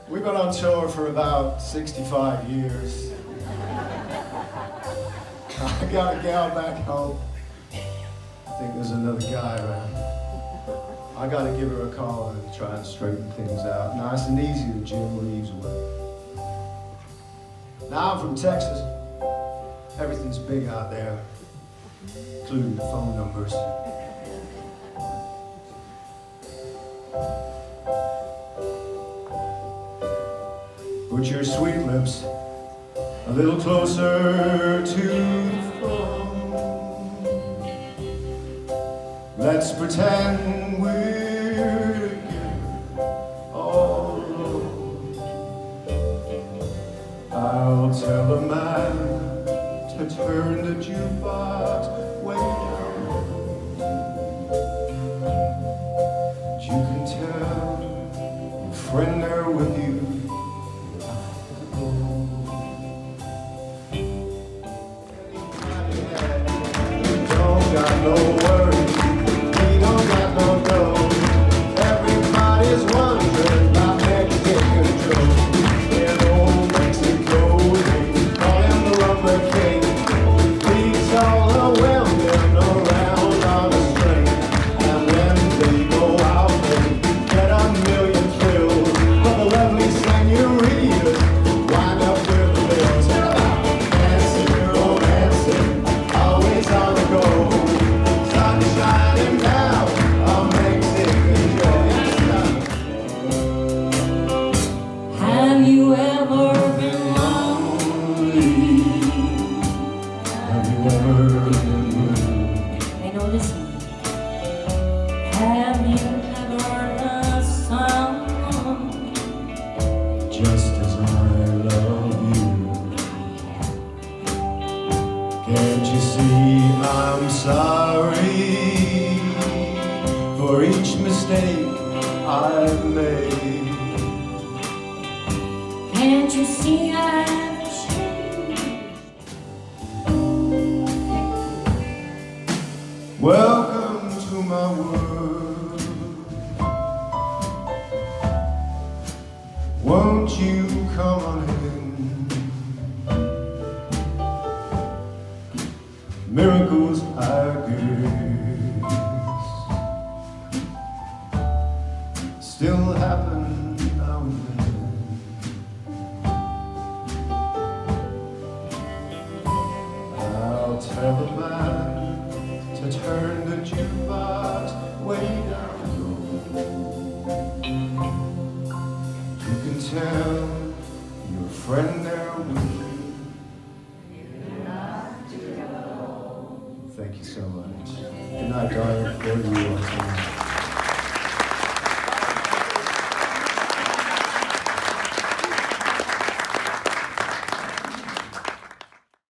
We've been on tour for about 65 years. I got a gal back home. I think there's another guy around. I gotta give her a call and try and straighten things out. Nice and easy the Jim Reeves way. Now I'm from Texas. Everything's big out there, including the phone numbers. Put your sweet lips a little closer to the phone. Let's pretend we're together all alone. I'll tell the man to turn the jukebox way down low. You can tell your friend there with you. Got no worries, we don't got no dough. Everybody's wondering about Mexican control. In old Mexico, they call him the Rumba King. Leads all the women around on a string. And when they go out, they get a million thrills. But the lovely senoritas wind up with the bills. Dancing, romancing, always on the go. Shining down on Mexican joy. Have you ever been lonely? Have you ever been blue? Hey, no, listen. Have you ever loved someone Just as I love you? Can't you see I'm sorry for each mistake I've made? Can't you see I've changed? Welcome to my world. Won't you come on in? Miracles, I guess, still happen now and then. I'll tell the man to turn the jukebox way down low. You can tell your friend there with you. Thank you so much. Good night, darling. Go to you.